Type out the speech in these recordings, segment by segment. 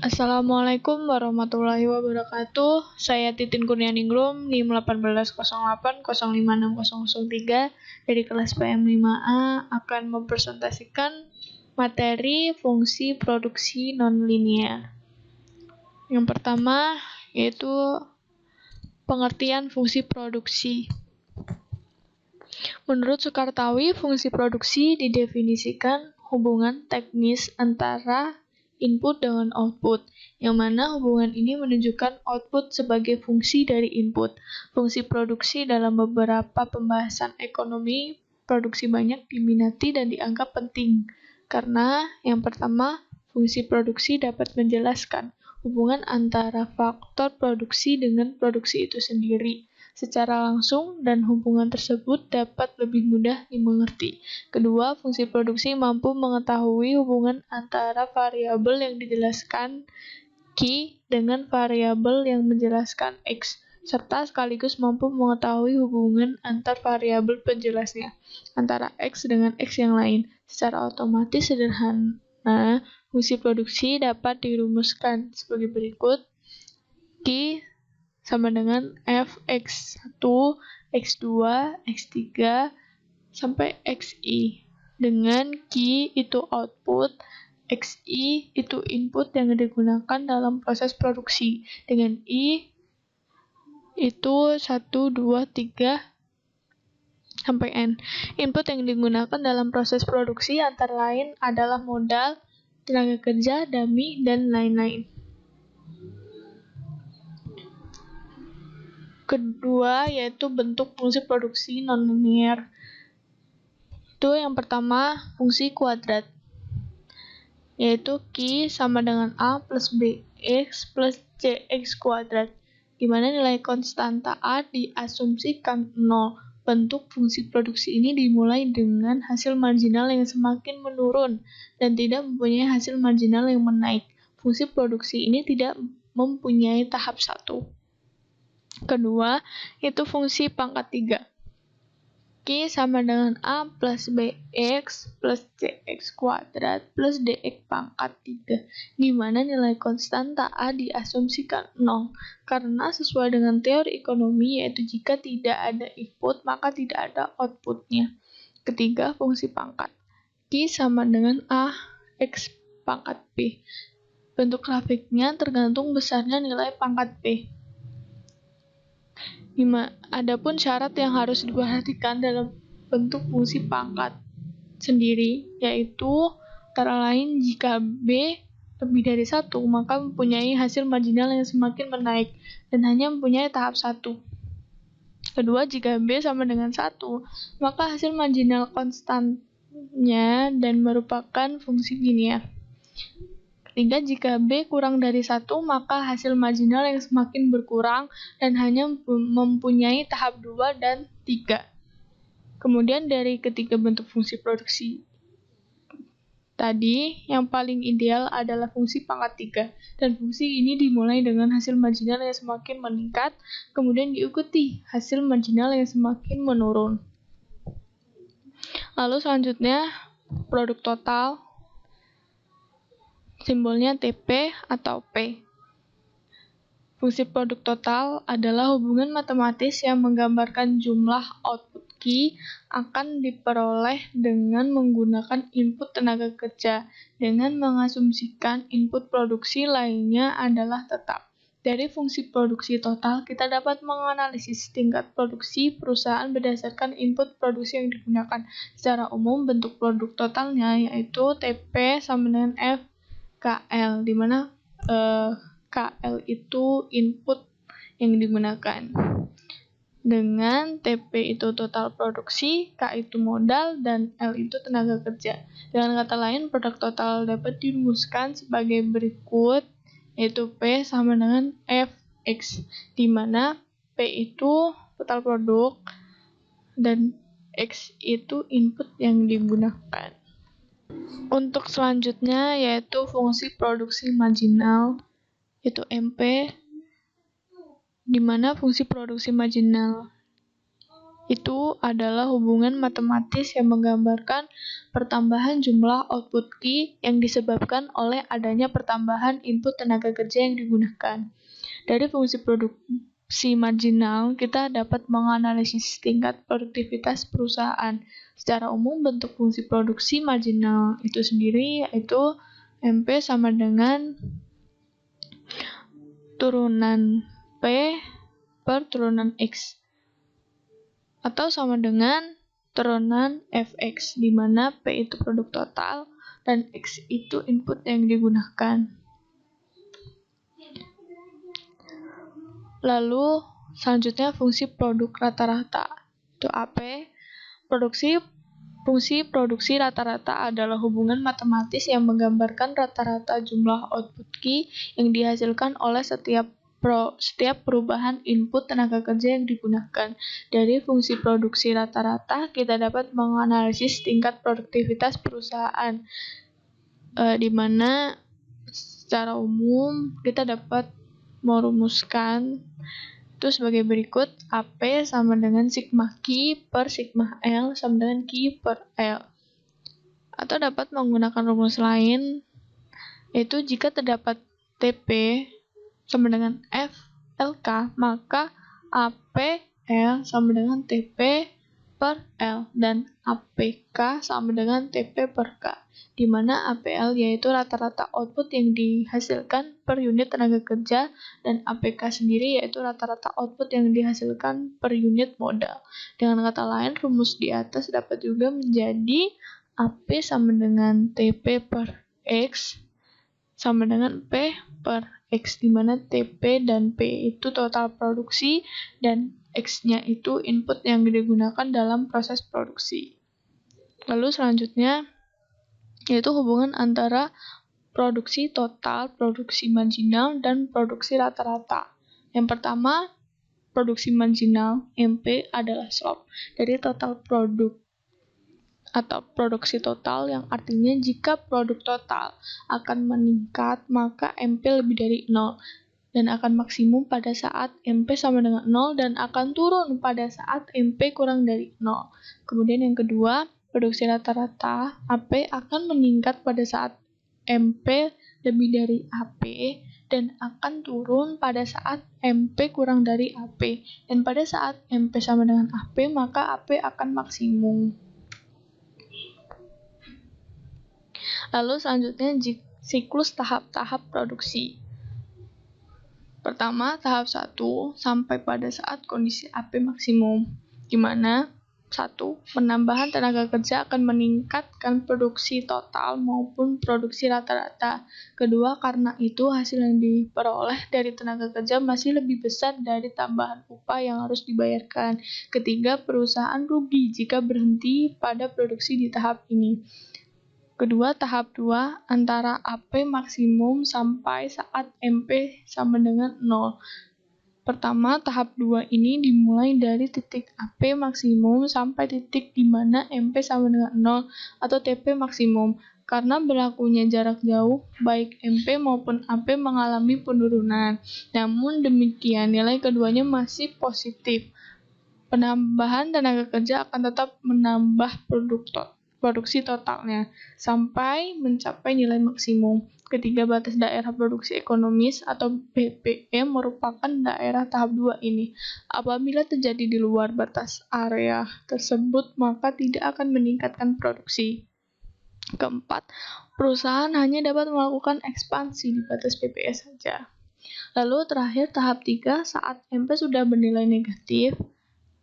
Assalamualaikum warahmatullahi wabarakatuh. Saya Titin Kurnianingrum, NIM 1808056003 dari kelas PM5A akan mempresentasikan materi fungsi produksi nonlinear. Yang pertama yaitu pengertian fungsi produksi. Menurut Sukartawi, fungsi produksi didefinisikan hubungan teknis antara input dengan output, yang mana hubungan ini menunjukkan output sebagai fungsi dari input. Fungsi produksi dalam beberapa pembahasan ekonomi produksi banyak diminati dan dianggap penting, karena yang pertama, fungsi produksi dapat menjelaskan hubungan antara faktor produksi dengan produksi itu sendiri secara langsung, dan hubungan tersebut dapat lebih mudah dimengerti. Kedua, fungsi produksi mampu mengetahui hubungan antara variabel yang dijelaskan Q dengan variabel yang menjelaskan X, serta sekaligus mampu mengetahui hubungan antar variabel penjelasnya antara X dengan X yang lain. Secara otomatis sederhana, fungsi produksi dapat dirumuskan sebagai berikut. Q sama dengan Fx1, X2, X3, sampai Xi. Dengan Q itu output, Xi itu input yang digunakan dalam proses produksi. Dengan I itu 1, 2, 3, sampai N. Input yang digunakan dalam proses produksi antara lain adalah modal, tenaga kerja, dummy, dan lain-lain. Kedua yaitu bentuk fungsi produksi nonlinear. Itu yang pertama fungsi kuadrat, yaitu Q sama dengan A plus BX plus CX kuadrat, di mana nilai konstanta A diasumsikan 0. Bentuk fungsi produksi ini dimulai dengan hasil marginal yang semakin menurun dan tidak mempunyai hasil marginal yang menaik. Fungsi produksi ini tidak mempunyai tahap 1. Kedua, itu fungsi pangkat 3. Q sama dengan A plus BX plus CX kuadrat plus DX pangkat 3, di mana nilai konstanta A diasumsikan 0, karena sesuai dengan teori ekonomi, yaitu jika tidak ada input, maka tidak ada outputnya. Ketiga, fungsi pangkat. Q sama dengan A X pangkat P. Bentuk grafiknya tergantung besarnya nilai pangkat P. Adapun syarat yang harus diperhatikan dalam bentuk fungsi pangkat sendiri, yaitu antara lain jika B lebih dari 1, maka mempunyai hasil marginal yang semakin menaik dan hanya mempunyai tahap 1. Kedua, jika B sama dengan 1, maka hasil marginal konstannya dan merupakan fungsi linear. Ketiga, jika B kurang dari 1, maka hasil marginal yang semakin berkurang dan hanya mempunyai tahap 2 dan 3. Kemudian dari ketiga bentuk fungsi produksi tadi, yang paling ideal adalah fungsi pangkat 3, dan fungsi ini dimulai dengan hasil marginal yang semakin meningkat, kemudian diikuti hasil marginal yang semakin menurun. Lalu selanjutnya, produk total, simbolnya TP atau P. Fungsi produk total adalah hubungan matematis yang menggambarkan jumlah output Q akan diperoleh dengan menggunakan input tenaga kerja dengan mengasumsikan input produksi lainnya adalah tetap. Dari fungsi produksi total, kita dapat menganalisis tingkat produksi perusahaan berdasarkan input produksi yang digunakan. Secara umum, bentuk produk totalnya yaitu TP sama dengan F KL, di mana KL itu input yang digunakan. Dengan TP itu total produksi, K itu modal, dan L itu tenaga kerja. Dengan kata lain, produk total dapat dirumuskan sebagai berikut, yaitu P sama dengan Fx, di mana P itu total produk dan X itu input yang digunakan. Untuk selanjutnya yaitu fungsi produksi marginal, yaitu MP, di mana fungsi produksi marginal itu adalah hubungan matematis yang menggambarkan pertambahan jumlah output key yang disebabkan oleh adanya pertambahan input tenaga kerja yang digunakan. Dari fungsi produksi marginal, kita dapat menganalisis tingkat produktivitas perusahaan. Secara umum, bentuk fungsi produksi marginal itu sendiri yaitu MP sama dengan turunan P per turunan X, atau sama dengan turunan Fx, di mana P itu produk total dan X itu input yang digunakan. Lalu selanjutnya fungsi produk rata-rata, itu AP. Fungsi produksi rata-rata adalah hubungan matematis yang menggambarkan rata-rata jumlah output key yang dihasilkan oleh setiap perubahan input tenaga kerja yang digunakan. Dari fungsi produksi rata-rata, kita dapat menganalisis tingkat produktivitas perusahaan, di mana secara umum kita dapat merumuskan itu sebagai berikut. AP sama dengan sigma Q per sigma L sama dengan Q per L. Atau dapat menggunakan rumus lain, yaitu jika terdapat TP sama dengan FLK, maka APL sama dengan TP per L dan APK sama dengan TP per K, di mana APL yaitu rata-rata output yang dihasilkan per unit tenaga kerja dan APK sendiri yaitu rata-rata output yang dihasilkan per unit modal. Dengan kata lain, rumus di atas dapat juga menjadi AP sama dengan TP per X sama dengan P per X, di mana TP dan P itu total produksi dan X-nya itu input yang digunakan dalam proses produksi. Lalu selanjutnya yaitu hubungan antara produksi total, produksi marginal, dan produksi rata-rata. Yang pertama, produksi marginal, MP, adalah slope dari total produk atau produksi total, yang artinya jika produk total akan meningkat, maka MP lebih dari 0 dan akan maksimum pada saat MP sama dengan 0 dan akan turun pada saat MP kurang dari 0. Kemudian yang kedua, produksi rata-rata, AP akan meningkat pada saat MP lebih dari AP dan akan turun pada saat MP kurang dari AP. Dan pada saat MP sama dengan AP, maka AP akan maksimum. Lalu selanjutnya siklus tahap-tahap produksi. Pertama, tahap 1 sampai pada saat kondisi AP maksimum, di mana 1. Penambahan tenaga kerja akan meningkatkan produksi total maupun produksi rata-rata. Kedua, karena itu hasil yang diperoleh dari tenaga kerja masih lebih besar dari tambahan upah yang harus dibayarkan. Ketiga, perusahaan rugi jika berhenti pada produksi di tahap ini. Kedua, tahap 2 antara AP maksimum sampai saat MP sama dengan 0. Pertama, tahap 2 ini dimulai dari titik AP maksimum sampai titik di mana MP sama dengan 0 atau TP maksimum. Karena berlakunya jarak jauh, baik MP maupun AP mengalami penurunan. Namun demikian, nilai keduanya masih positif. Penambahan tenaga kerja akan tetap menambah produksi totalnya sampai mencapai nilai maksimum. Ketiga, batas daerah produksi ekonomis atau BPE merupakan daerah tahap 2 ini. Apabila terjadi di luar batas area tersebut, maka tidak akan meningkatkan produksi. Keempat, perusahaan hanya dapat melakukan ekspansi di batas BPE saja. Lalu terakhir, tahap 3, saat MP sudah bernilai negatif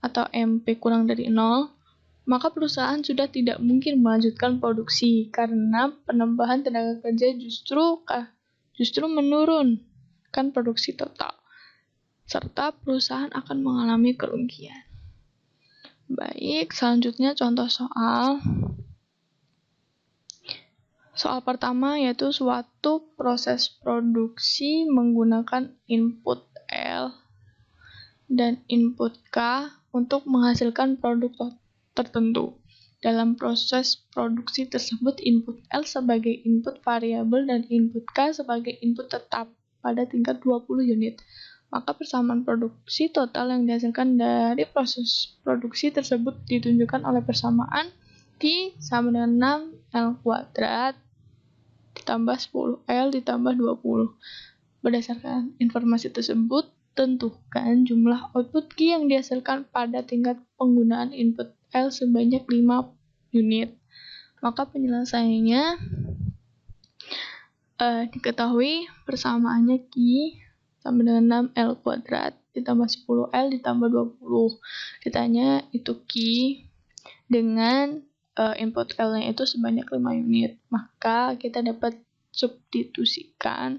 atau MP kurang dari 0, maka perusahaan sudah tidak mungkin melanjutkan produksi karena penambahan tenaga kerja justru menurunkan produksi total, serta perusahaan akan mengalami kerugian. Baik, selanjutnya contoh soal. Soal pertama yaitu suatu proses produksi menggunakan input L dan input K untuk menghasilkan produk tertentu. Dalam proses produksi tersebut, input L sebagai input variabel dan input K sebagai input tetap pada tingkat 20 unit. maka persamaan produksi total yang dihasilkan dari proses produksi tersebut ditunjukkan oleh persamaan Q sama dengan 6L kuadrat ditambah 10L ditambah 20. Berdasarkan informasi tersebut, tentukan jumlah output Q yang dihasilkan pada tingkat penggunaan input L sebanyak 5 unit. Maka penyelesaiannya diketahui persamaannya Q sama dengan 6L kuadrat ditambah 10L ditambah 20. Ditanya itu Q dengan input L-nya itu sebanyak 5 unit. Maka kita dapat substitusikan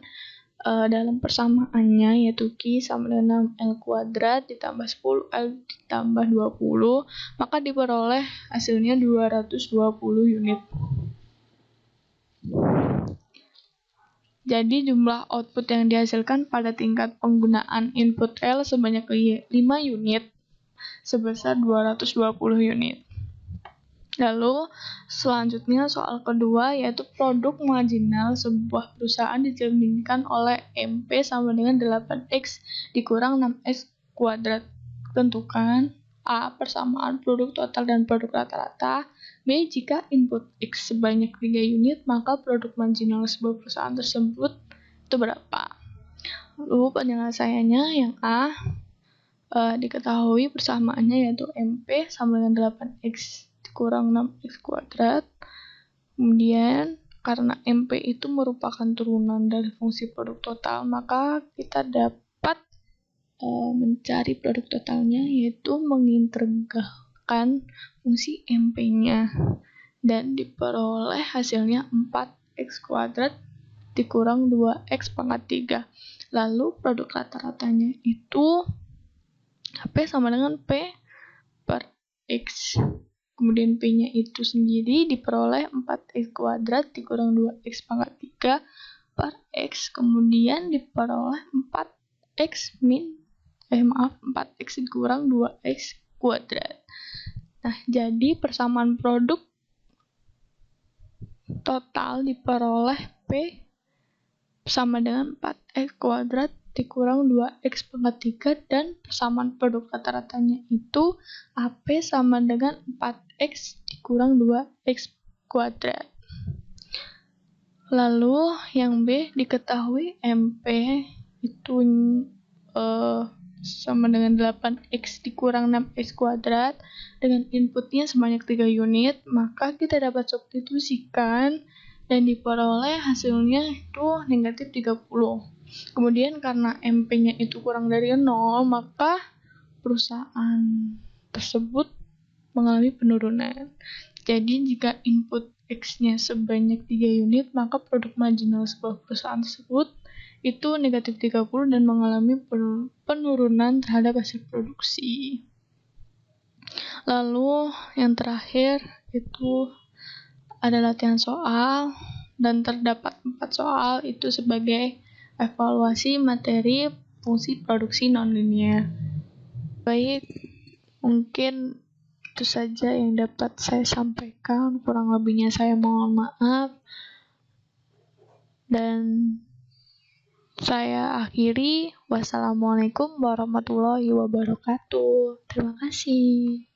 dalam persamaannya, yaitu Q sama dengan 6L kuadrat ditambah 10L ditambah 20, maka diperoleh hasilnya 220 unit. Jadi jumlah output yang dihasilkan pada tingkat penggunaan input L sebanyak 5 unit sebesar 220 unit. Lalu selanjutnya soal kedua, yaitu produk marginal sebuah perusahaan dicerminkan oleh MP sama dengan 8X dikurang 6X kuadrat. Tentukan A. Persamaan produk total dan produk rata-rata. B. Jika input X sebanyak 3 unit, maka produk marginal sebuah perusahaan tersebut itu berapa? Lalu penyelesaiannya yang A. Diketahui persamaannya yaitu MP sama dengan 8X dikurang 6X kuadrat. Kemudian karena MP itu merupakan turunan dari fungsi produk total, maka kita dapat mencari produk totalnya, yaitu mengintegralkan fungsi MP-nya dan diperoleh hasilnya 4X kuadrat dikurang 2X pangkat 3. Lalu produk rata-ratanya itu P sama dengan P per X. Kemudian P-nya itu sendiri diperoleh 4X kuadrat dikurang 2X pangkat 3 per X. Kemudian diperoleh 4X 4X dikurang 2X kuadrat. Nah, jadi persamaan produk total diperoleh P sama dengan 4X kuadrat dikurang 2X pangkat 3, dan persamaan produk rata-ratanya itu AP sama dengan 4X dikurang 2X kuadrat. Lalu yang B, diketahui MP itu sama dengan 8X dikurang 6X kuadrat dengan inputnya sebanyak 3 unit, maka kita dapat substitusikan dan diperoleh hasilnya itu negatif 30. Kemudian karena MP-nya itu kurang dari 0, maka perusahaan tersebut mengalami penurunan. Jadi jika input X-nya sebanyak 3 unit, maka produk marginal sebuah perusahaan tersebut itu negatif 30 dan mengalami penurunan terhadap hasil produksi. Lalu yang terakhir itu ada latihan soal, dan terdapat 4 soal itu sebagai evaluasi materi fungsi produksi nonlinear. Baik, mungkin itu saja yang dapat saya sampaikan, kurang lebihnya saya mohon maaf. Dan saya akhiri, wassalamualaikum warahmatullahi wabarakatuh. Terima kasih.